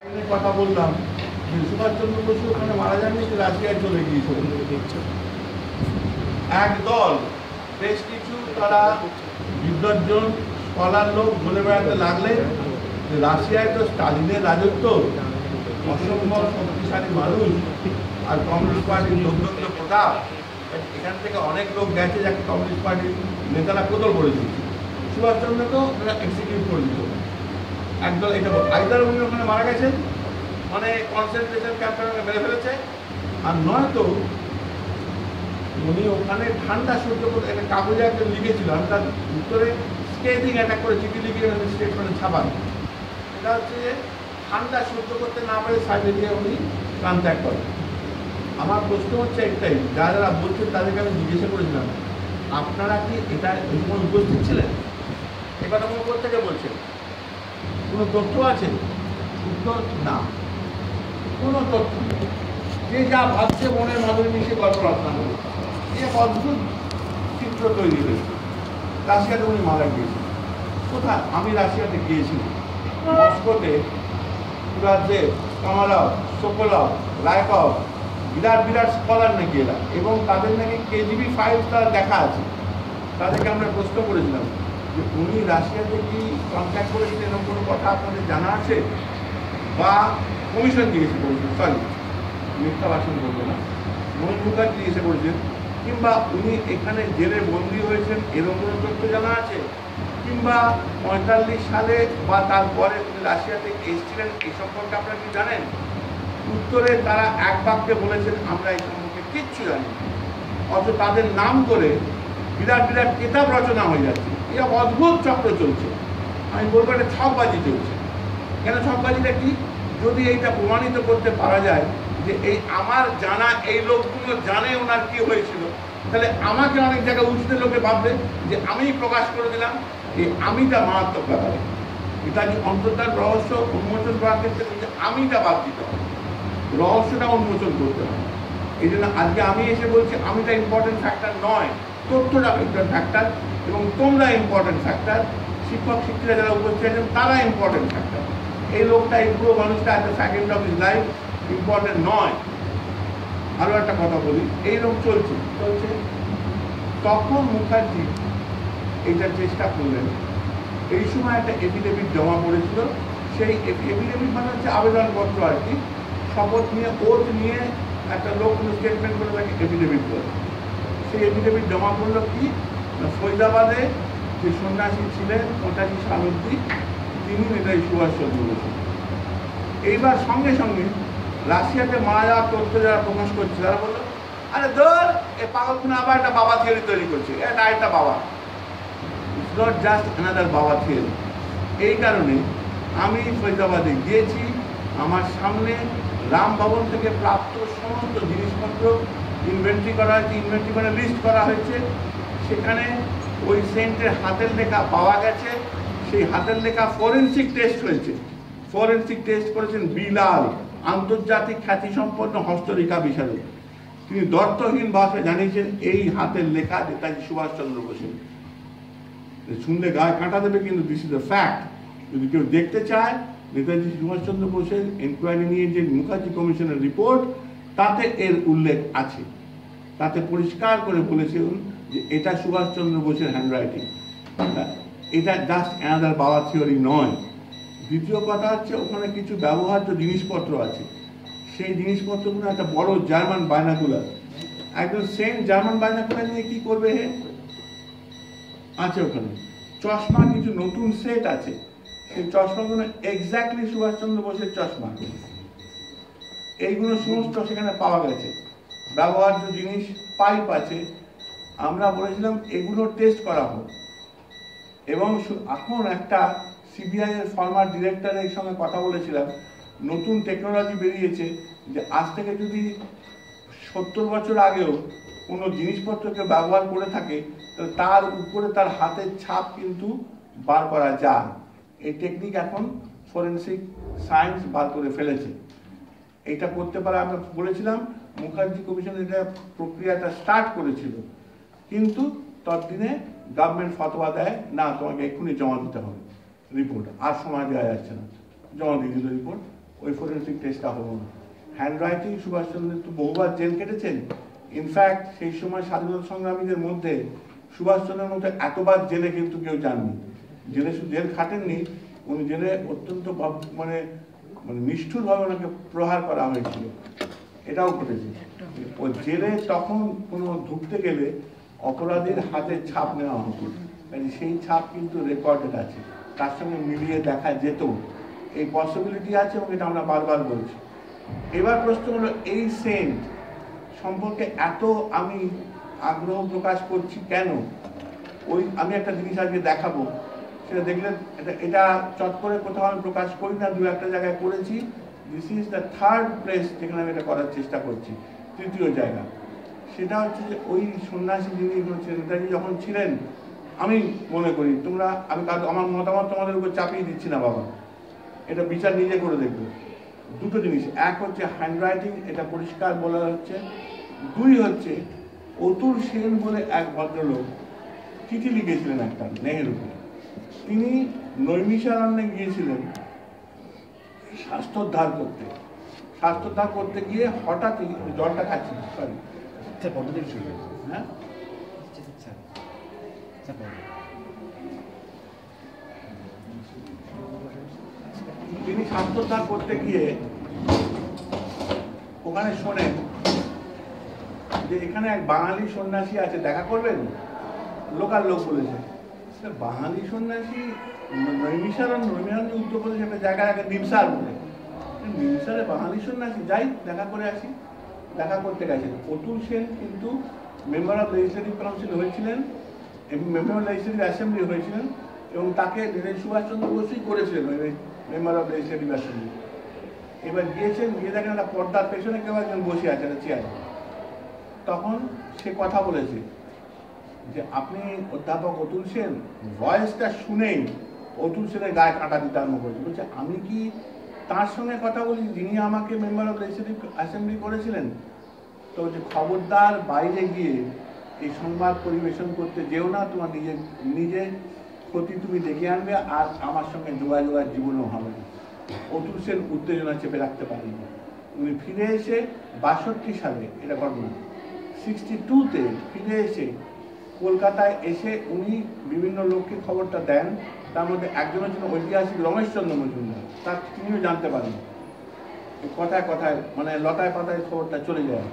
কথা বললাম যে সুভাষচন্দ্র বসু ওখানে মারা যাননি, যে রাশিয়ায় চলে গিয়েছিল এক দল, বেশ কিছু তারা বিদ্বজ্জন স্কলার লোক বলে বেড়াতে লাগলেন যে রাশিয়ায় তো স্টালিনের রাজত্ব, অসম্ভব শক্তিশালী মানুষ আর কমিউনিস্ট পার্টির লোকদণ্ড প্রতাপ, এখান থেকে অনেক লোক গেছে যাকে কমিউনিস্ট পার্টির নেতারা কোদল করে দিচ্ছে, সুভাষচন্দ্রকেও তারা এক্সিকিউট করে দিত। একদল এটা আইদার উনি ওখানে মারা গেছেন, মানে কনসেন্ট্রেশন ক্যাম্পে মেরে ফেলেছে, আর নয়তো উনি ওখানে ঠান্ডা সহ্য করতে একটা কাগজে একজন লিখেছিল, আমি তার উত্তরে স্কেচিং অ্যাটাক করে চিঠি লিখে স্টেটমেন্টে ছাপান। এটা হচ্ছে যে ঠান্ডা সহ্য করতে না পারে সাইবেরিয়া উনি প্রাণ ত্যাগ করেন। আমার প্রশ্ন হচ্ছে একটাই, যারা যারা বলছেন তাদেরকে আমি জিজ্ঞাসা করেছিলাম, আপনারা কি এটা ওই সময় উপস্থিত ছিলেন? এ কথা কোনো থেকে বলছেন? কোনো তথ্য আছে? উত্তর না, কোনো তথ্য নেই। যে যা ভাবছে মনের মাধুরী মিশে গল্প রচনা করে এক অদ্ভুত চিত্র তৈরি হয়েছে। রাশিয়াতে উনি মারা গিয়েছেন। কোথায়? আমি রাশিয়াতে গিয়েছিলাম, মস্কোতে তুরাজেভ, কামারভ, সোকোলভ, রায়কভ, বিরাট বিরাট স্কলার নাকি এরা, এবং তাদের নাকি কেজিবি ফাইলস তারা দেখা আছে। তাদেরকে আমরা প্রশ্ন করেছিলাম যে উনি রাশিয়াতে কি কন্ট্যাক্ট করেছিলেন, এরকম কোনো কথা আপনাদের জানা আছে? বা কমিশন জিজ্ঞেস করেছেন, সরি মিথ্যা ভাষণ করবো না, মনোজ মুখার্জি এসে বলছেন, কিংবা উনি এখানে জেলে বন্দী হয়েছেন এরকম কোনো তথ্য জানা আছে? কিংবা 45 সালে বা তারপরে উনি রাশিয়াতে এসেছিলেন এই সম্পর্কে আপনারা কি জানেন? উত্তরে তারা এক বাক্যে বলেছেন আমরা এই সম্পর্কে কিচ্ছু জানি না, অথচ তাদের নাম করে বিরাট বিরাট কিতাব রচনা হয়ে যাচ্ছে। এরকম অদ্ভুত চক্র চলছে। আমি বলবো এটা ছকবাজি চলছে। কেন ছকবাজিটা কি? যদি এইটা প্রমাণিত করতে পারা যায় যে এই আমার জানা এই লোকগুলো জানে ওনার কি হয়েছিল, তাহলে আমাকে অনেক জায়গায় উচিত লোকে ভাববে যে আমি প্রকাশ করে দিলাম, এই আমিটা মারাত্মক ব্যাপারে। এটা যে অন্তর্ধান রহস্য উন্মোচন করার ক্ষেত্রে আমিটা বাদ দিতে হবে, রহস্যটা উন্মোচন করতে হবে। এই জন্য আজকে আমি এসে বলছি আমিটা ইম্পর্টেন্ট ফ্যাক্টর নয়, তথ্যটা ইম্পর্টেন্ট ফ্যাক্টর, এবং তোমরা ইম্পর্টেন্ট ফ্যাক্টর, শিক্ষক শিক্ষিকা যারা উপস্থিত আছেন তারা ইম্পর্টেন্ট ফ্যাক্টর। এই লোকটা এই পুরো মানুষটা এত second of is life important নয়। আরও একটা কথা বলি, এইরকম চলছে তখন মুখার্জি এইটার চেষ্টা করলেন। এই সময় একটা এফিডেভিট জমা পড়েছিল, সেই এফিডেভিট মানে হচ্ছে আবেদনপত্র আর কি, শপথ নিয়ে ওথ নিয়ে একটা লোক স্টেটমেন্ট করে তাকে এফিডেভিট করে। সেই এফিডেভিট জমা পড়লো কি, ফৈজাবাদে যে সন্ন্যাসী ছিলেন 85 সাল অব্দি, তিনি নেতাজি সুভাষচন্দ্র বসু। এইবার সঙ্গে সঙ্গে রাশিয়াতে মারা যাওয়ার তথ্য যারা প্রকাশ করছে তারা বললো, আরে ধর এ পাগলখানা আবার একটা বাবা থিওরি তৈরি করছে, এটা একটা বাবা, ইটস নট জাস্ট অ্যানাদার বাবা থিওরি। এই কারণে আমি ফৈজাবাদে গিয়েছি, আমার সামনে রাম ভবন থেকে প্রাপ্ত সমস্ত জিনিসপত্র ইনভেন্টরি করা হয়েছে, ইনভেন্টরি করে লিস্ট করা হয়েছে। সেখানে ওই সেন্টের হাতের লেখা পাওয়া গেছে, সেই হাতের লেখা ফরেন্সিক টেস্ট হয়েছে। ফরেন্সিক টেস্ট করেছেন বিলাল, আন্তর্জাতিক খ্যাতিসম্পন্ন হস্তরেখা বিশারদ। তিনি দর্থহীন ভাষায় জানিয়েছেন এই হাতের লেখা নেতাজি সুভাষচন্দ্র বসু। শুনলে গায়ে কাঁটা দেবে, কিন্তু দিস ইজ দ্য ফ্যাক্ট। যদি কেউ দেখতে চায় নেতাজি সুভাষচন্দ্র বোসের এনকোয়ারি নিয়ে যে মুখার্জি কমিশনের রিপোর্ট, তাতে এর উল্লেখ আছে। তাতে পরিষ্কার করে বলেছেন যে এটা সুভাষচন্দ্র বোসের হ্যান্ডরাইটিং, এটা জাস্ট অ্যানাদার বাবা থিওরি নয়। দ্বিতীয় কথা হচ্ছে ওখানে কিছু ব্যবহার্য জিনিসপত্র আছে, সেই জিনিসপত্রগুলো একটা বড় জার্মান বাইনাকুলার, একদম সেম জার্মান বাইনাকুলার নিয়ে কি করবে হে আছে ওখানে। চশমা কিছু নতুন সেট আছে, সেই চশমাগুলো এক্স্যাক্টলি সুভাষচন্দ্র বোসের চশমা। এইগুলো সমস্ত সেখানে পাওয়া গেছে। ব্যবহার্য জিনিস, পাইপ আছে। আমরা বলেছিলাম এগুলো টেস্ট করা হোক, এবং এখন একটা সিবিআই এর ফর্মার ডিরেক্টরের সঙ্গে কথা বলেছিলাম, নতুন টেকনোলজি বেরিয়েছে যে আজ থেকে যদি 70 বছর আগেও কোনো জিনিসপত্রকে ব্যবহার করে থাকে, তাহলে তার উপরে তার হাতের ছাপ কিন্তু বার করা যায়। এই টেকনিক এখন ফরেন্সিক সায়েন্স বার করে ফেলেছে। এইটা করতে পারে আমরা বলেছিলাম, মুখার্জি কমিশন এটা প্রক্রিয়াটা স্টার্ট করেছিল, কিন্তু ততদিনে গভর্নমেন্ট ফতোয়া দেয় না তোমাকে এক্ষুনি জমা দিতে হবে রিপোর্ট, আর সময় দেওয়া যাচ্ছে না। জমা দিয়ে দিল রিপোর্ট, ওই ফরেন্সিক টেস্টটা হলো না। হ্যান্ড রাইটিং সুভাষচন্দ্র তো বহুবার জেল কেটেছেন। ইনফ্যাক্ট সেই সময় স্বাধীনতা সংগ্রামীদের মধ্যে সুভাষচন্দ্রের মধ্যে এতবার জেলে কিন্তু কেউ যাননি। জেল খাটেননি, উনি জেলে অত্যন্ত মানে মানে নিষ্ঠুরভাবে ওনাকে প্রহার করা হয়েছিল, এটাও ঘটেছে। ওই জেলে তখন কোনো ঢুকতে গেলে অপরাধীর হাতে ছাপ নেওয়া হতো, সেই ছাপ কিন্তু রেকর্ডেড আছে, তার সঙ্গে মিলিয়ে দেখা যেত, এই পসিবিলিটি আছে এবং এটা আমরা বারবার বলছি। এবার প্রশ্ন হলো এই সেন্ট সম্পর্কে এত আমি আগ্রহ প্রকাশ করছি কেন? ওই আমি একটা জিনিস আজকে দেখাবো, সেটা দেখলে এটা চট করে কোথাও আমি প্রকাশ করি না, দু একটা জায়গায় করেছি। This is the third place যেখানে আমি এটা করার চেষ্টা করছি, তৃতীয় জায়গা। সেটা হচ্ছে যে ওই সন্ন্যাসী যিনি নেতাজি যখন ছিলেন, আমি মনে করি তোমরা, আমি আমার মতামত তোমাদের উপর চাপিয়ে দিচ্ছি না বাবা, এটা বিচার নিজে করে দেখবে। দুটো জিনিস, এক হচ্ছে হ্যান্ড রাইটিং, এটা পরিষ্কার বলা হচ্ছে। দুই হচ্ছে অতুল সেন বলে এক ভদ্রলোক চিঠি লিখেছিলেন একটা নেহেরুকে। তিনি নৈমিষারণ্যে গিয়েছিলেন স্বাস্থ্যোদ্ধার করতে গিয়ে হঠাৎই জলটা খাচ্ছি, সরি হ্যাঁ, তিনি স্বাস্থ্যোদ্ধার করতে গিয়ে ওখানে শোনেন যে এখানে এক বাঙালি সন্ন্যাসী আছে, দেখা করবেন। লোকাল লোক বলেছে, বাঙালি সন্ন্যাসী নৈমিষারণ্য উত্তরপ্রদেশ একটা জায়গায় আগে নিমসার বলে, নিমসারে বাঙালি সন্ন্যাসী, যাই দেখা করে আসি। দেখা করতে গেছেন। অতুল সেন কিন্তু মেম্বার অফ লেজিসলেটিভ কাউন্সিল হয়েছিলেন এবং মেম্বার অফ লেজিসলেটিভ অ্যাসেম্বলি হয়েছিলেন, এবং তাকে নেতাজি সুভাষচন্দ্র বসুই করেছিলেন ওই মেম্বার অফ লেজিসলেটিভ অ্যাসেম্বলি। এবার গিয়েছেন, গিয়ে দেখেন একটা পর্দার পেছনে কেউ একজন বসে আছে একটা চেয়ারে। তখন সে কথা বলেছে যে আপনি অধ্যাপক অতুল সেন। ভয়েসটা শুনেই অতুল সেনের গায়ে কাঁটা দিতে আরম্ভ করেছে। বলছে আমি কি তার সঙ্গে কথা বলি যিনি আমাকে মেম্বার অফ লেজিসলেটিভ অ্যাসেম্বলি করেছিলেন? তো যে খবরদার বাইরে গিয়ে এই সংবাদ পরিবেশন করতে যেও না, তোমার নিজের ক্ষতি তুমি ডেকে আনবে, আর আমার সঙ্গে যোগাযোগ আর জীবনও হবে না। অতুল সেন উত্তেজনা চেপে রাখতে পারেন। উনি ফিরে এসে 62 সালে, এটা ঘটনা, 62-তে ফিরে এসে কলকাতায় এসে উনি বিভিন্ন লোককে খবরটা দেন। তার মধ্যে একজনের জন্য ঐতিহাসিক রমেশচন্দ্র মজুমদার, তার তিনিও জানতে পারেন। কথায় কথায় মানে লতায় পাতায় খবরটা চলে যায়।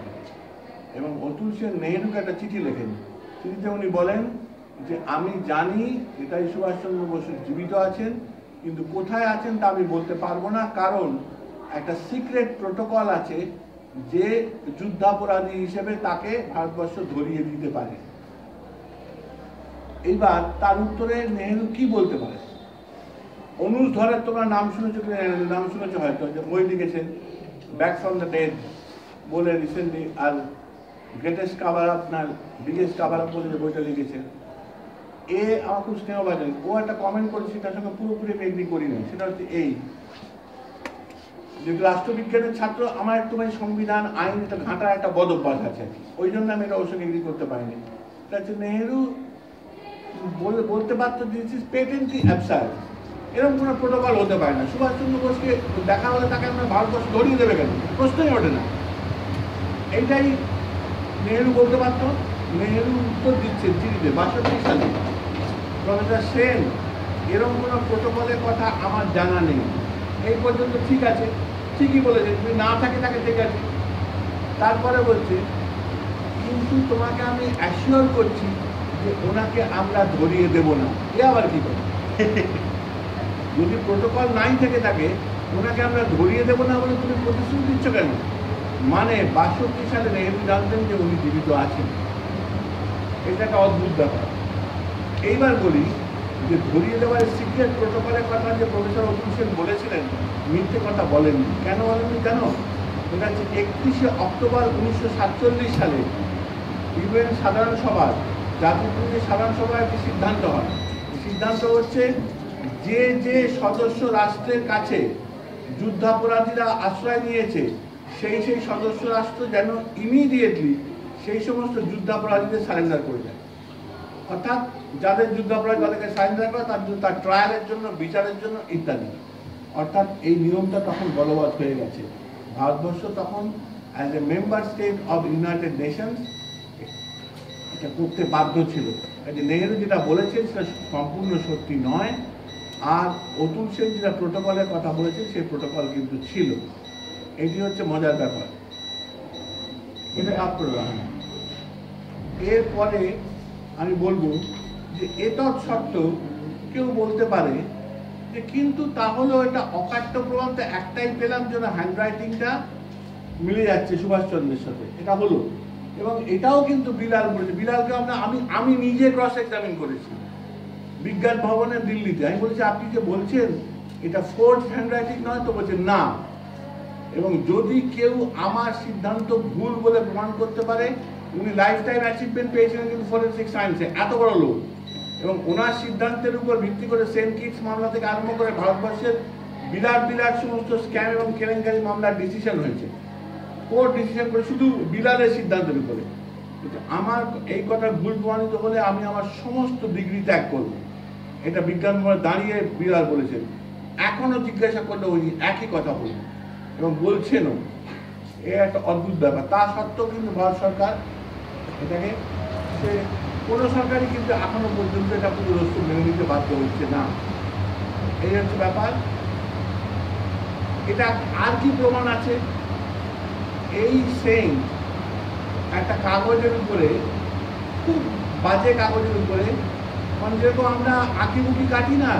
এবং অতুল সেন নেহেরুকে একটা চিঠি লেখেন। চিঠিতে উনি বলেন যে আমি জানি নেতাজি সুভাষচন্দ্র বসু জীবিত আছেন, কিন্তু কোথায় আছেন তা আমি বলতে পারবো না, কারণ একটা সিক্রেট প্রোটোকল আছে যে যুদ্ধাপরাধী হিসেবে তাকে ভারতবর্ষ ধরিয়ে দিতে পারে। এইবার তার উত্তরে নেহেরু কি বলতে পারে? অনুজ ধরের তোমরা নাম শুনেছো হয়তো, যে বই লিখেছেন ব্যাক ফ্রম দ্য ডেড বলে রিসেন্টলি, আর গ্রেটেস্ট কাভার আপ না বিগেস্ট কাভার আপ বলে যে বইটা লিখেছেন। আমার খুব স্নেহভাজন, ও একটা কমেন্ট করেছে, তার সঙ্গে পুরোপুরি এগ্রি করি না। সেটা হচ্ছে এই যে রাষ্ট্রবিজ্ঞানের ছাত্র, আমার একটুখানি সংবিধান আইন এটা ঘাঁটার একটা বদ অভ্যাস আছে, ওই জন্য আমি এটা অবশ্যই এগ্রি করতে পারিনি। এটা হচ্ছে নেহেরু বলতে পারতো দিস ইজ পেটেন্টলি অ্যাবসার্ড, এরকম কোনো প্রোটোকল হতে পারে না। সুভাষচন্দ্র বোসকে দেখা হলে তাকে আমরা ভারতবর্ষ ধরিয়ে দেবে কেন, প্রশ্নই ওঠে না। এইটাই নেহেরু বলতে পারতো। নেহেরু উত্তর দিচ্ছেন চিঠিতে 62 সালে, প্রফেসর সেন এরকম কোনো প্রোটোকলের কথা আমার জানা নেই। এই পর্যন্ত ঠিক আছে, ঠিকই বলেছে, তুমি না থাকে তাকে ঠিক আছে। তারপরে বলছে কিন্তু তোমাকে আমি অ্যাসিওর করছি যে ওনাকে আমরা ধরিয়ে দেব না। এ আবার কি করে? যদি প্রোটোকল নাই থেকে থাকে, ওনাকে আমরা ধরিয়ে দেব না বলে তুমি প্রতিশ্রুতি দিচ্ছ কেন? মানে 62 সালে নেহেরু জানতেন যে উনি জীবিত আছেন। এটা একটা অদ্ভুত ব্যাপার। এইবার বলি যে ধরিয়ে দেওয়ার সিক্রেট প্রোটোকলের কথা যে প্রফেসর অতুল সেন বলেছিলেন, মিথ্যে কথা বলেননি। কেন বলেননি জানো? এটা হচ্ছে 31শে অক্টোবর 1947 সালে ইউএন সাধারণ সভার, জাতিসংঘের সাধারণ সভায় একটি সিদ্ধান্ত হয়। সিদ্ধান্ত হচ্ছে যে যে সদস্য রাষ্ট্রের কাছে যুদ্ধাপরাধীরা আশ্রয় নিয়েছে, সেই সদস্য রাষ্ট্র যেন ইমিডিয়েটলি সেই সমস্ত যুদ্ধাপরাধীদের সারেন্ডার করে দেয়। অর্থাৎ যাদের যুদ্ধাপরাধী তাদেরকে সারেন্ডার করে, তার ট্রায়ালের জন্য, বিচারের জন্য ইত্যাদি। অর্থাৎ এই নিয়মটা তখন বলবৎ হয়ে গেছে। ভারতবর্ষ তখন as a member state of United Nations এটা করতে বাধ্য ছিল। নেহেরু যেটা বলেছেন সেটা সম্পূর্ণ সত্যি নয়, আর অতুল সেন যেটা প্রোটোকলের কথা বলেছেন সেই প্রোটোকল কিন্তু ছিল। এটি হচ্ছে মজার ব্যাপার, এটা আপ করলাম। এরপরে আমি বলবো যে এতৎ সত্ত্বেও কেউ বলতে পারে যে কিন্তু তাহলেও এটা অকাট্য প্রমাণ তো একটাই পেলাম, যেন হ্যান্ডরাইটিংটা মিলে যাচ্ছে সুভাষচন্দ্রের সাথে, এটা হলো। এবং এটাও কিন্তু বিলাল বলেছে, বিলালকে আমি নিজে ক্রস এক্সামিন করেছি বিজ্ঞান ভবনে দিল্লিতে। আমি বলেছি আপনি যে বলছেন এটা ফোর্স হ্যান্ডরাইটিং নয় তো? বলছে না। এবং যদি কেউ আমার সিদ্ধান্ত ভুল বলে প্রমাণ করতে পারে, উনি লাইফ টাইম অ্যাচিভমেন্ট পেয়েছিলেন কিন্তু ফরেন্সিক সায়েন্সে, এত বড় লোক। এবং ওনার সিদ্ধান্তের উপর ভিত্তি করে সেন্ট কিটস মামলা থেকে আরম্ভ করে ভারতবর্ষের বিরাট বিরাট সমস্ত স্ক্যাম এবং কেলেঙ্কারি মামলার ডিসিশন হয়েছে, কোর্ট ডিসিশন করে শুধু বিলালের সিদ্ধান্তের উপরে। আমার এই কথা ভুল প্রমাণিত হলে আমি আমার সমস্ত ডিগ্রি ত্যাগ করবো, এটা বিজ্ঞান ভবনে দাঁড়িয়ে বিলাল বলেছেন। এখনো জিজ্ঞাসা করলে ওই একই কথা বলবেন এবং বলছেনও। এ একটা অদ্ভুত ব্যাপার। তা সত্ত্বেও কিন্তু ভারত সরকার এটাকে, সে কোনো সরকারই কিন্তু এখনো পর্যন্ত এটা পুরোদস্ত মেনে নিতে বাধ্য হচ্ছে না। এই হচ্ছে ব্যাপার। এটা আর কি প্রমাণ আছে? এই সেম একটা কাগজের উপরে, খুব বাজে কাগজের উপরে, মানে যেরকম আমরা আঁকিবুকি কাটি না,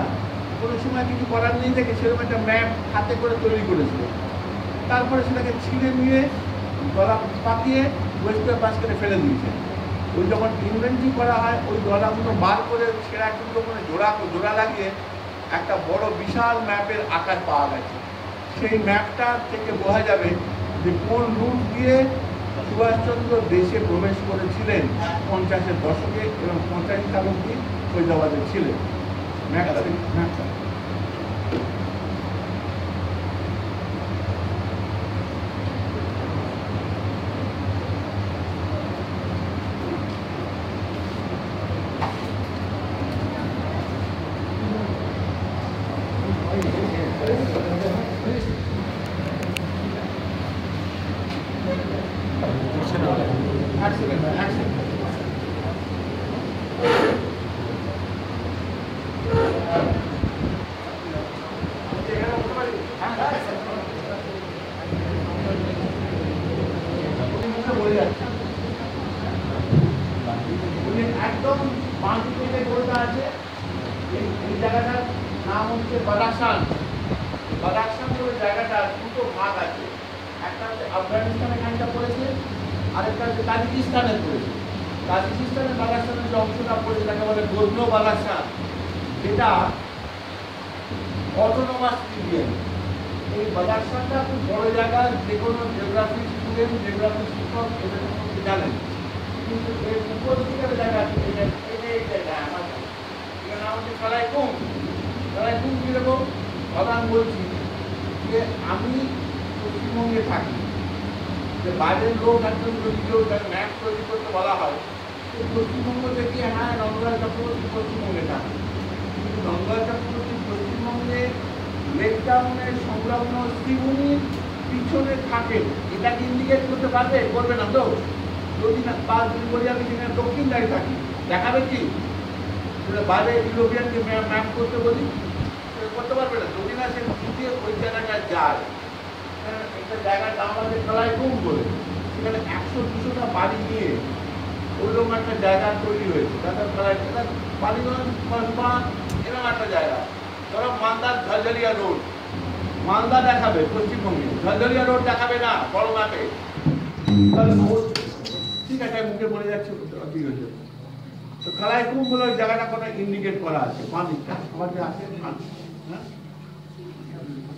কোনো সময় কিছু করার নেই দেখে সেরকম একটা ম্যাপ হাতে করে তৈরি করেছিল। তারপরে সেটাকে ছিঁড়ে নিয়ে গলা পাকিয়ে ওয়েস্ট বাস্কেটে ফেলে দিয়েছে। ওই যখন ইনভেন্টরি করা হয় ওই গলাগুলো বার করে ছেঁড়া টুকরো করে জোড়া লাগিয়ে একটা বড় বিশাল ম্যাপের আকার পাওয়া গেছে। সেই ম্যাপটা থেকে বোঝা যাবে যে কোন রুট দিয়ে সুভাষচন্দ্র দেশে প্রবেশ করেছিলেন 50-এর দশকে এবং 50 সাল অব্দি ফৈজাবাদে ছিলেন। ম্যাপটা একদম বাঁদিকে গোলটা আছে, এই জায়গাটার নাম হচ্ছে বাদাকশান। বাদাকশান বলে জায়গাটা দুটো ভাগ আছে, একটা হচ্ছে আফগানিস্তানে খানটা পড়েছে, আরেকটা হচ্ছে তাজিকিস্তানে পড়েছে। তাজিকিস্তানের বাদাকশানের যে অংশটা পড়েছে তাকে বলে গজনো বাদাকশান, যেটা অটোনোমাস রিজিয়ন। এই বাদাকশানটা খুব বড় জায়গা, যে কোনো জিওগ্রাফি স্টুডেন্ট, জিওগ্রাফি শিক্ষক এদের সম্পর্কে জানেন। কিন্তু এর উপর দিকের জায়গা আছে, এই জায়গা আমার এর নাম হচ্ছে কালাইকুম। কালাইকুম কীরকম কথা আমি বলছি যে আমি পশ্চিমবঙ্গে থাকি, যে বাইরের লোক একজন যদি কেউ ম্যাপ তৈরি করতে বলা হয়, তো পশ্চিমবঙ্গ থেকে হ্যাঁ নন্দলাল চক্রবর্তী পশ্চিমবঙ্গে থাকে, কিন্তু নন্দলাল চক্রবর্তী পশ্চিমবঙ্গে লেকটাউনের সংলগ্ন শ্রীভূমির পিছনে থাকে, এটাকে ইন্ডিকেট করতে পারবে? করবে না তো? যদি না যদি বলি আমি যেখানে দক্ষিণ দাঁড়িয়ে থাকি, দেখাবে কি? বাইরে ইউরোপিয়ানকে ম্যাপ করতে বলি, করতে পারবে না। যদি না সে দ্বিতীয় ওই জায়গাটায় যায়, একটা জায়গার নাম আছে কালাইকুম বলে, সেখানে 100-200টা বাড়ি নিয়ে ওইরকম একটা জায়গা তৈরি হয়েছে। তাদের বালিগঞ্জ এরকম একটা জায়গা, ধরো মালদার ঝলঝলিয়া রোড, মালদা দেখাবে পশ্চিমবঙ্গে, ঝলঝলিয়া রোড দেখাবে না বড় ম্যাপে। ঠিক আছে, মুখে বলে যাচ্ছে, ঠিক আছে। তো কালাইকুম বলে ওই জায়গাটা কোনো ইন্ডিকেট করা আছে, দিকটা আমার যে আছে, হ্যাঁ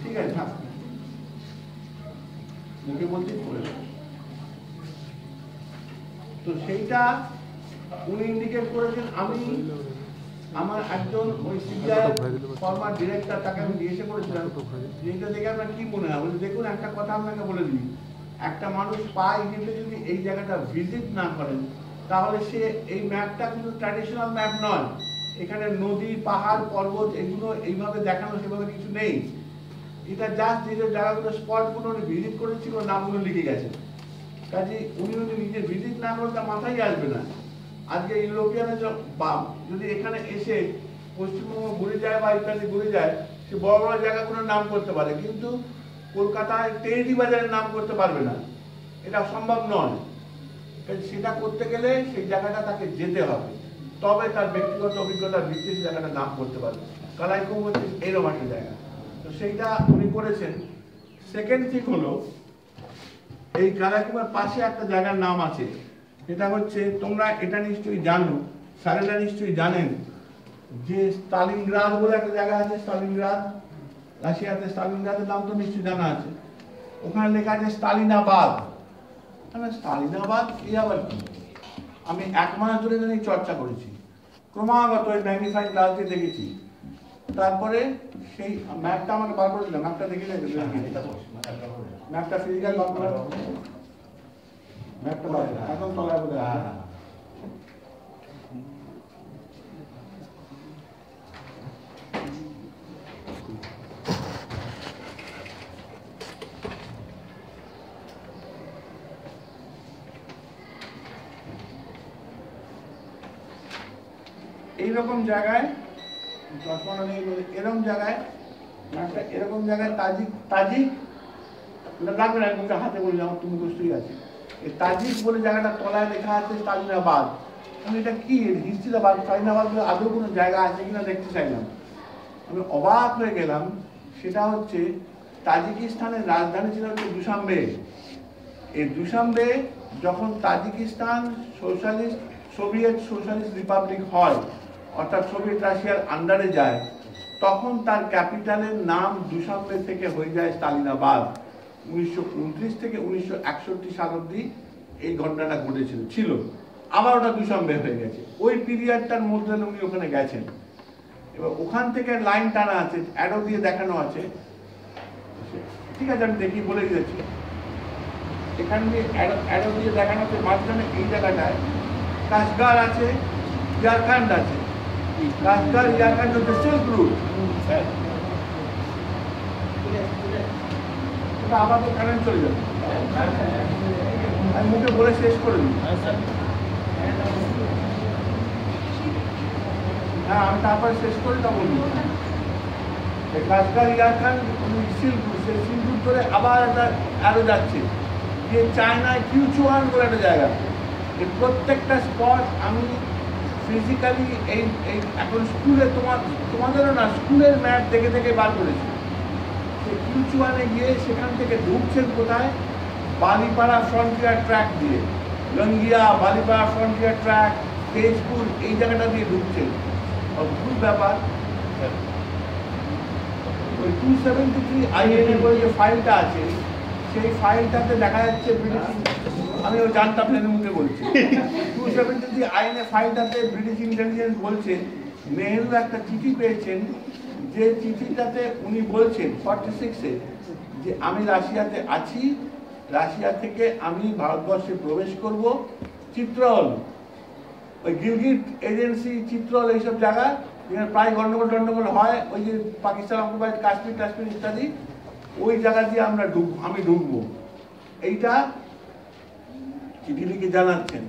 ঠিক আছে, থাক মুখে বলছি করে। তো সেইটা উনি ইন্ডিকেট করেছেন। আমি আমার একজন ওই সিবিআই ফর্মার ডিরেক্টর, তাকে আমি জিজ্ঞাসা করেছিলাম যেটা দেখে আপনার কি মনে হয়? বলে দেখুন একটা কথা আপনাকে বলে দিই, একটা মানুষ পায় কিন্তু যদি এই জায়গাটা ভিজিট না করেন তাহলে সে এই ম্যাপটা কিন্তু ট্র্যাডিশনাল ম্যাপ নয়। এখানে নদী, পাহাড়, পর্বত এগুলো এইভাবে দেখানো সেভাবে কিছু নেই। এটা জাস্ট যে জায়গাগুলো স্পটগুলো উনি ভিজিট করেছিল নামগুলো লিখে গেছেন। কাজে উনি যদি নিজে ভিজিট না করেন তার মাথায় আসবে না। আজকে ইউরোপিয়ানের যদি এখানে এসে পশ্চিমবঙ্গ ঘুরে যায় বা ইত্যাদি ঘুরে যায়, সে বড় বড় জায়গাগুলোর নাম করতে পারে, কিন্তু কলকাতায় টেরিটি বাজারের নাম করতে পারবে না, এটা সম্ভব নয়। সেটা করতে গেলে সেই জায়গাটা তাকে যেতে হবে, তবে তার ব্যক্তিগত অভিজ্ঞতার ভিত্তিতে জায়গাটার নাম করতে পারবে। কালাইকুম হচ্ছে এইরকম একটা জায়গা, তো সেইটা উনি করেছেন। সেকেন্ড থিং হলো, এই কালাইকুমের পাশে একটা জায়গার নাম আছে, এটা হচ্ছে, তোমরা এটা নিশ্চয়ই জানো, স্যারেরা নিশ্চয়ই জানেন যে স্টালিনগ্রাদ বলে একটা জায়গা আছে। স্টালিনগ্রাদ, রাশিয়াতে স্টালিনগ্রাদের নাম তো নিশ্চয়ই জানা আছে। ওখানে লেখা আছে স্টালিনাবাদ। স্টালিনাবাদ কি আবার কি? আমি 1 মাস ধরে নিয়ে চর্চা করেছি, ক্রমাগত ম্যাগনিফাইং গ্লাস দিয়ে দেখেছি। তারপরে সেই ম্যাপটা আমাকে বার করে দিলাম, ম্যাপটা দেখে ম্যাপটা ফিজিক্যাল ম্যাপটা এখন তলায় বলে এইরকম জায়গায়, এরকম জায়গায়, এরকম জায়গায় তাজিক লাগবে না, একদম হাতে বলে আমার তুমি বুঝতেই আছে। এই তাজিক বলে জায়গাটা তলায় লেখা আছে স্টালিনাবাদ। আমি এটা কি হিস্ট্রিটা স্টালিনাবাদ বলে আদৌ কোনো জায়গা আছে কিনা দেখতে চাইলাম। আমি অবাক হয়ে গেলাম। সেটা হচ্ছে তাজিকিস্তানের রাজধানী ছিল হচ্ছে দুশানবে। এই দুশানবে যখন তাজিকিস্তান সোভিয়েত সোশ্যালিস্ট রিপাবলিক হয়, অর্থাৎ সোভিয়েত রাশিয়ার আন্ডারে যায়, তখন তার ক্যাপিটালের নাম দুশানবে থেকে হয়ে যায় স্টালিনাবাদ। 1929 থেকে 1961 সাল অব্দি এই ঘটনাটা ঘটেছিল, আবার ওটা দুশানবে হয়ে গেছে। ওই পিরিয়ডটার মধ্যে উনি ওখানে গেছেন। এবার ওখান থেকে লাইন টানা আছে, অ্যারো দিয়ে দেখানো আছে, ঠিক আছে আমি দেখি বলে দিয়েছি। এখান দিয়ে অ্যারো দিয়ে দেখানো আছে, মাঝখানে এই জায়গাটায় কাশগার আছে, ঝাড়খণ্ড আছে। কাশগার ঝাড়খণ্ড হচ্ছে সিল্ক রুট। ওটা আবার তো কারেন্ট চলে যাবে, আমি মুখে বলে শেষ করে দিই। হ্যাঁ, আমি তারপরে শেষ করে তা বলবো। কাশগার ঝাড়খণ্ড সিল্ক রুট, সেই সিল্ক রুট ধরে আবার একটা অ্যারো যাচ্ছে যে চায়নায় কিউচুয়ান বলে একটা জায়গা। এই প্রত্যেকটা স্পট আমি ফিজিক্যালি এই এখন স্কুলে তোমাদেরও না, স্কুলের ম্যাপ দেখে দেখে বার করেছি। সেই কিউচুয়ানে গিয়ে সেখান থেকে ঢুকছেন কোথায়? বালিপাড়া ফ্রন্টিয়ার ট্র্যাক দিয়ে, লঙ্গিয়া বালিপাড়া ফ্রন্টিয়ার ট্র্যাক, তেজপুর, এই জায়গাটা দিয়ে ঢুকছেন। অদ্ভুত ব্যাপার। ওই 273 INA বলে যে ফাইলটা আছে, সেই ফাইলটাতে দেখা যাচ্ছে ব্রিটিশ, আমি ওই জানতা প্লেনের মুখে বলছি, 273 INA ফাইলটাতে ব্রিটিশ ইন্টেলিজেন্স বলছে নেহেরু একটা চিঠি পেয়েছেন, যে চিঠিটাতে উনি বলছেন 46-এ যে আমি রাশিয়াতে আছি, রাশিয়া থেকে আমি ভারতবর্ষে প্রবেশ করব। চিত্রল, ওই গিলগিট এজেন্সি, চিত্রল, এইসব জায়গা যেখানে প্রায় গন্ডগোল হয়, ওই যে পাকিস্তান অকুপাইড কাশ্মীর টাশ্মীর ইত্যাদি, ওই জায়গা দিয়ে আমি ঢুকবো, এইটা চিঠি লিখে জানাচ্ছেন।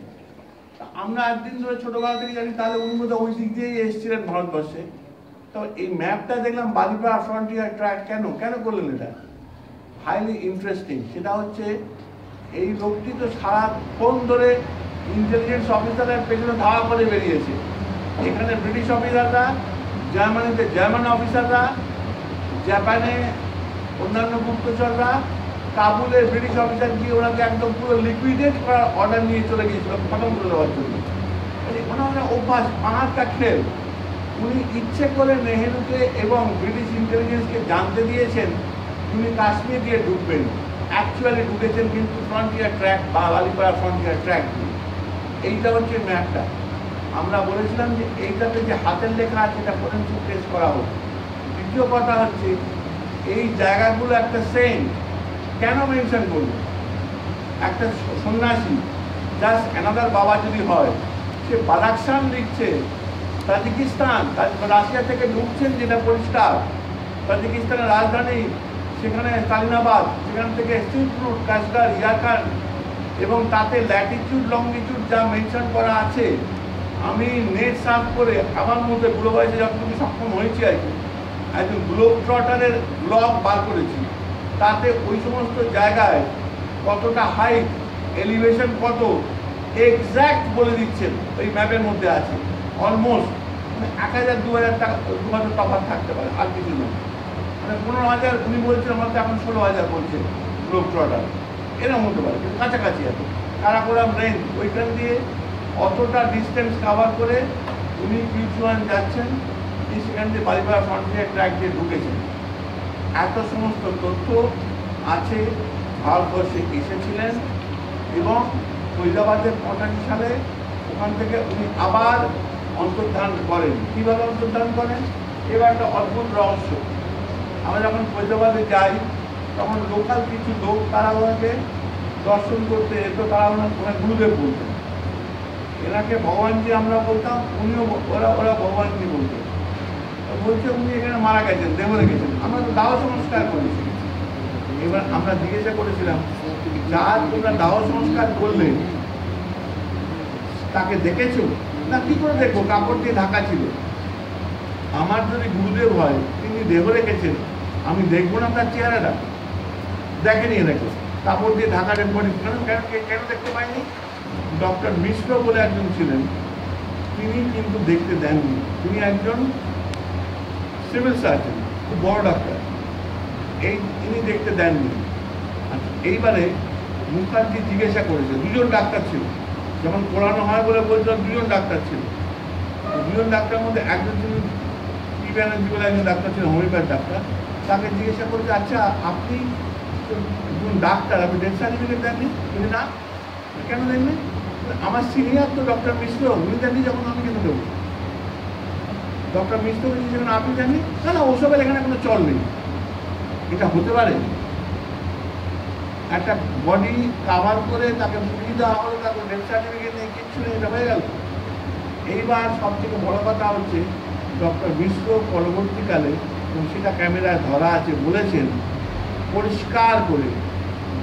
আমরা একদিন ধরে ছোটবেলা থেকে জানি, তাহলে উনি বোধহয় ওই দিক দিয়েই এসেছিলেন ভারতবর্ষে। তো এই ম্যাপটা দেখলাম বালিপাড়া ফ্রন্টিয়ার ট্র্যাক, কেন করলেন এটা? Highly interesting. সেটা হচ্ছে এই লোকটি তো সারাক্ষণ ধরে ইন্টেলিজেন্স অফিসারের পেছনে ধাওয়া করে বেরিয়েছে। এখানে ব্রিটিশ অফিসাররা, জার্মানিতে জার্মান অফিসাররা, জাপানে অন্যান্য গুপ্তচররা, কাবুলে ব্রিটিশ অফিসার গিয়ে ওনাকে একদম পুরো লিকুইডেট করার অর্ডার নিয়ে চলে গিয়েছিল, খতম করে দেওয়ার জন্য। ওনার অভ্যাস, পাহাড়টা খেল। উনি ইচ্ছে করে নেহেরুকে এবং ব্রিটিশ ইন্টেলিজেন্সকে জানতে দিয়েছেন উনি কাশ্মীর দিয়ে ঢুকবেন। অ্যাকচুয়ালি ঢুকেছেন কিন্তু ফ্রন্টিয়ার ট্র্যাক বা বালিপাড়া ফ্রন্টিয়ার ট্র্যাক দিয়ে। এইটা হচ্ছে ম্যাপটা। আমরা বলেছিলাম যে এইটাতে যে হাতের লেখা আছে এটা ফরেনসিক টেস্ট করা হোক। দ্বিতীয় কথা হচ্ছে এই জায়গাগুলো একটা সেন্ট কেন মেনশন করব? একটা সন্ন্যাসী জাস্ট অ্যানাদার বাবা যদি হয়, সে বাদাকশান লিখছে, তাজিকিস্তান, রাশিয়া থেকে ঢুকছেন, যেটা পরিষ্কার। তাজিকিস্তানের রাজধানী সেখানে স্টালিনাবাদ, সেখান থেকে সিল্ক রুট, কাশগার, ইয়ারকান, এবং তাতে ল্যাটিটিউড লংটিটিউড যা মেনশন করা আছে, আমি নেট সার্চ করে আমার মধ্যে গ্লোবাইজে যতটুকু সক্ষম হয়েছি আর কি, একজন গ্লোব ট্রটারের ব্লগ বার করেছি। তাতে ওই সমস্ত জায়গায় কতটা হাইট, এলিভেশন কত, এক্স্যাক্ট বলে দিচ্ছেন, ওই ম্যাপের মধ্যে আছে। অলমোস্ট 1000-2000 টাকা 2000 তফাৎ থাকতে পারে, আর কিছু নয়। মানে 15,000 উনি বলছেন, আমার তো এখন 16,000 বলছে গ্লোব ট্রটার, এরকম হতে পারে, কিন্তু কাছাকাছি এত। কারাকোরাম রেঞ্জ, ওইখান দিয়ে অতটা ডিস্টেন্স কাভার করে উনি কিউচুয়ান যাচ্ছেন, সেখান দিয়ে বালিপাড়া ফ্রন্টিয়ার ট্র্যাক দিয়ে ঢুকেছেন। এত সমস্ত তথ্য আছে। ভারতবর্ষে এসেছিলেন এবং ফৈজাবাদের 85 সালে ওখান থেকে উনি আবার অন্তর্ধান করেন। কীভাবে অন্তর্ধান করেন? এবার একটা অদ্ভুত রহস্য। আমরা যখন ফৈজাবাদে যাই তখন লোকাল কিছু লোক তারা ওনাকে দর্শন করতে যেত, তারা ওনাকে গুরুদেব বলতেন। এনাকে ভগবানজি আমরা বলতাম, উনিও ওরা ভগবানজি বলতেন। বলছে উনি এখানে মারা গেছেন, দেহ রেখেছেন। আমরা তো দাহ সংস্কার করেছি। এবার আমরা জিজ্ঞাসা করেছিলাম, যার তোমরা দাহ সংস্কার করলে তাকে দেখেছো? না, কি করে দেখবো, কাপড় দিয়ে ঢাকা ছিল। আমার যদি গুরুদেব হয়, তিনি দেহ রেখেছেন, আমি দেখবো না তার চেহারাটা? দেখেনি এনাকে, কাপড় দিয়ে ঢাকা রেখে। কেন দেখতে পাইনি? ডক্টর মিশ্র বলে একজন ছিলেন, তিনি কিন্তু দেখতে দেননি। তিনি একজন সিভিল সার্জন, খুব বড় ডাক্তার, ইনি দেখতে দেননি। এইবারে মুখার্জি জিজ্ঞাসা করেছে, দুজন ডাক্তার ছিল, যখন পড়ানো হয় বলে বলছিলাম দুজন ডাক্তার ছিল। দুজন ডাক্তারের মধ্যে একজন ছিলেন টি ব্যানার্জি বলে একজন ডাক্তার ছিলেন, হোমিওপ্যাথ ডাক্তার। তাকে জিজ্ঞাসা করেছে, আচ্ছা আপনি ডাক্তার, আপনি ডেথ সার্টিফিকেট দেননি? কিন্তু না। কেন দেননি? আমার সিনিয়র তো ডক্টর মিশ্র, উনি দেননি, যখন আমি কেন দেবো? ডক্টর মিশ্রকে জিজ্ঞাসা, আপনি জানেন? না না, ওসবের এখানে কোনো চল নেই। এটা হতে পারে? একটা বডি কাভার করে তাকে মুক্তি দেওয়া হলো, তাকে ডেথ সার্টিফিকেট নেই, কিচ্ছু নেই, এটা হয়ে গেল। এইবার সব থেকে বড় কথা হচ্ছে, ডক্টর মিশ্র পরবর্তীকালে, সেটা ক্যামেরায় ধরা আছে, বলেছেন পরিষ্কার করে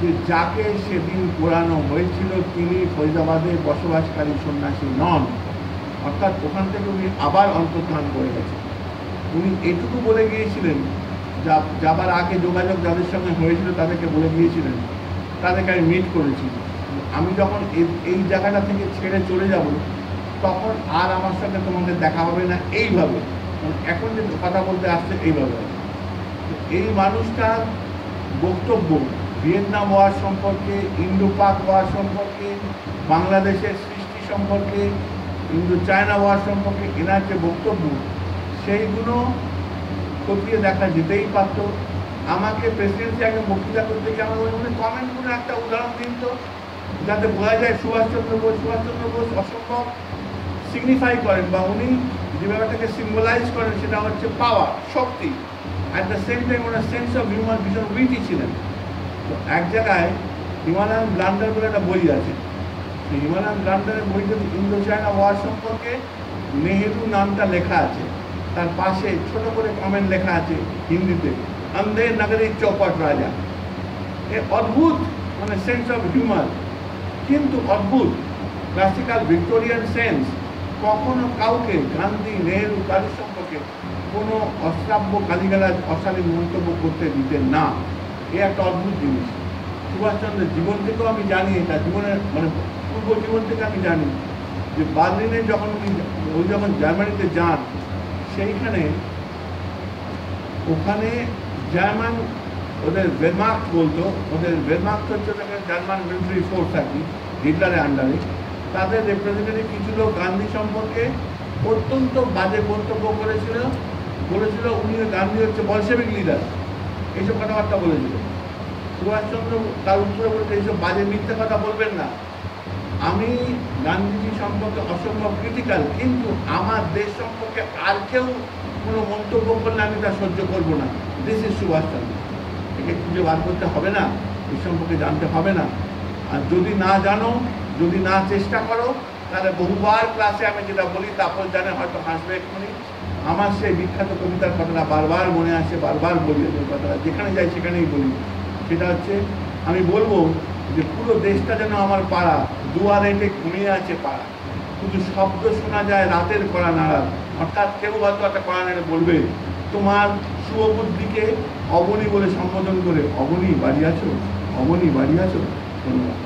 যে যাকে সেদিন পোড়ানো হয়েছিল তিনি ফৈজাবাদে বসবাসকারী সন্ন্যাসী নন। অর্থাৎ ওখান থেকে উনি আবার অন্তর্ধান করে গেছেন। উনি এটুকু বলে গিয়েছিলেন, যাবার আগে যোগাযোগ যাদের সঙ্গে হয়েছিল তাদেরকে বলে গিয়েছিলেন, তাদেরকে আমি মিট করেছি, আমি যখন এই জায়গাটা থেকে ছেড়ে চলে যাব তখন আর আমার সঙ্গে তোমাদের দেখা হবে না এইভাবে। এখন যে কথা বলতে আসছে এইভাবে। এই মানুষটার বক্তব্য ভিয়েতনাম ওয়ার সম্পর্কে, ইন্দো পাক ওয়ার সম্পর্কে, বাংলাদেশের সৃষ্টি সম্পর্কে, ইন্দো চায়না ওয়ার সম্পর্কে এনার যে বক্তব্য, সেইগুলো খতিয়ে দেখা যেতেই পারত। আমাকে প্রেসিডেন্সি আগে বক্তৃতা করতে গিয়ে আমার মনে কমেন্টগুলো একটা উদাহরণ দিন তো, যাতে বোঝা যায় সুভাষচন্দ্র বোস অসম্ভব সিগনিফাই করেন, বা উনি যে ব্যাপারটাকে সিম্বলাইজ করেন সেটা হচ্ছে পাওয়ার, শক্তি। অ্যাট দ্য সেম টাইম ওনার সেন্স অফ হিউমার ভীষণ উইটি ছিলেন। তো এক জায়গায় হিমালয়ান ব্লান্ডার বলে একটা বই আছে, সেই হিমালয়ান ব্লান্ডারের বইটাতে ইন্দো চায়না ওয়ার সম্পর্কে নেহেরু নামটা লেখা আছে, তার পাশে ছোট করে কমেন্ট লেখা আছে হিন্দিতে, अंधे नगरी चौपट राजा। এ অদ্ভুত মানে সেন্স অফ হিউমার, কিন্তু অদ্ভুত ক্লাসিক্যাল ভিক্টোরিয়ান সেন্স। কখনো কাউকে গান্ধী, নেহেরু তাদের সম্পর্কে কোনো অশ্রাব্য গালিগালাজ, অশালীন মন্তব্য করতে দিতেন না। এ একটা অদ্ভুত জিনিস। সুভাষচন্দ্রের জীবন থেকেও আমি জানি, এটা জীবনের মানে পূর্ব জীবন থেকে আমি জানি যে বার্লিনে যখন উনি যখন জার্মানিতে যান, সেইখানে ওখানে জার্মান, ওদের ওয়েরমার্ক্ট বলতো, ওদের ওয়েরমার্ক্ট হচ্ছে জার্মান মিলিটারি ফোর্স আর কি, হিটলারের আন্ডারে। তাদের রিপ্রেজেন্টেটিভ কিছু লোক গান্ধী সম্পর্কে অত্যন্ত বাজে মন্তব্য করেছিল, উনি গান্ধী হচ্ছে বলশেভিক লিডার, এইসব কথাবার্তা বলেছিল। সুভাষচন্দ্র তার উত্তরে বলেছে, এইসব বাজে মিথ্যে কথা বলবেন না, আমি গান্ধীজি সম্পর্কে অসম্ভব ক্রিটিক্যাল, কিন্তু আমার দেশ সম্পর্কে আর কেউ কোনো মন্তব্য করলে আমি তা সহ্য করবো না। This is Subhash Chandra. একে খুঁজে বার করতে হবে না, এই সম্পর্কে জানতে হবে না। আর যদি না জানো, যদি না চেষ্টা করো, তাহলে বহুবার ক্লাসে আমি যেটা বলি, তারপর জানে হয়তো হাসবে এক্ষুনি, আমার সেই বিখ্যাত কবিতার কথাটা বারবার মনে আসে, বারবার বলি ওই কথাটা, যেখানে যাই সেখানেই বলি। সেটা হচ্ছে, আমি বলবো যে পুরো দেশটা যেন আমার পাড়া, দুয়ারে এটে ঘুমিয়ে আছে পাড়া, শুধু শব্দ শোনা যায় রাতের কড়া নাড়ার। অর্থাৎ কেউ হয়তো একটা কড়া নাড়ে বলবে, তোমার শুভবুদ্ধিকে অবনী বলে সম্বোধন করে, অবনী বাড়ি আছো, অবনী বাড়ি আছো। ধন্যবাদ।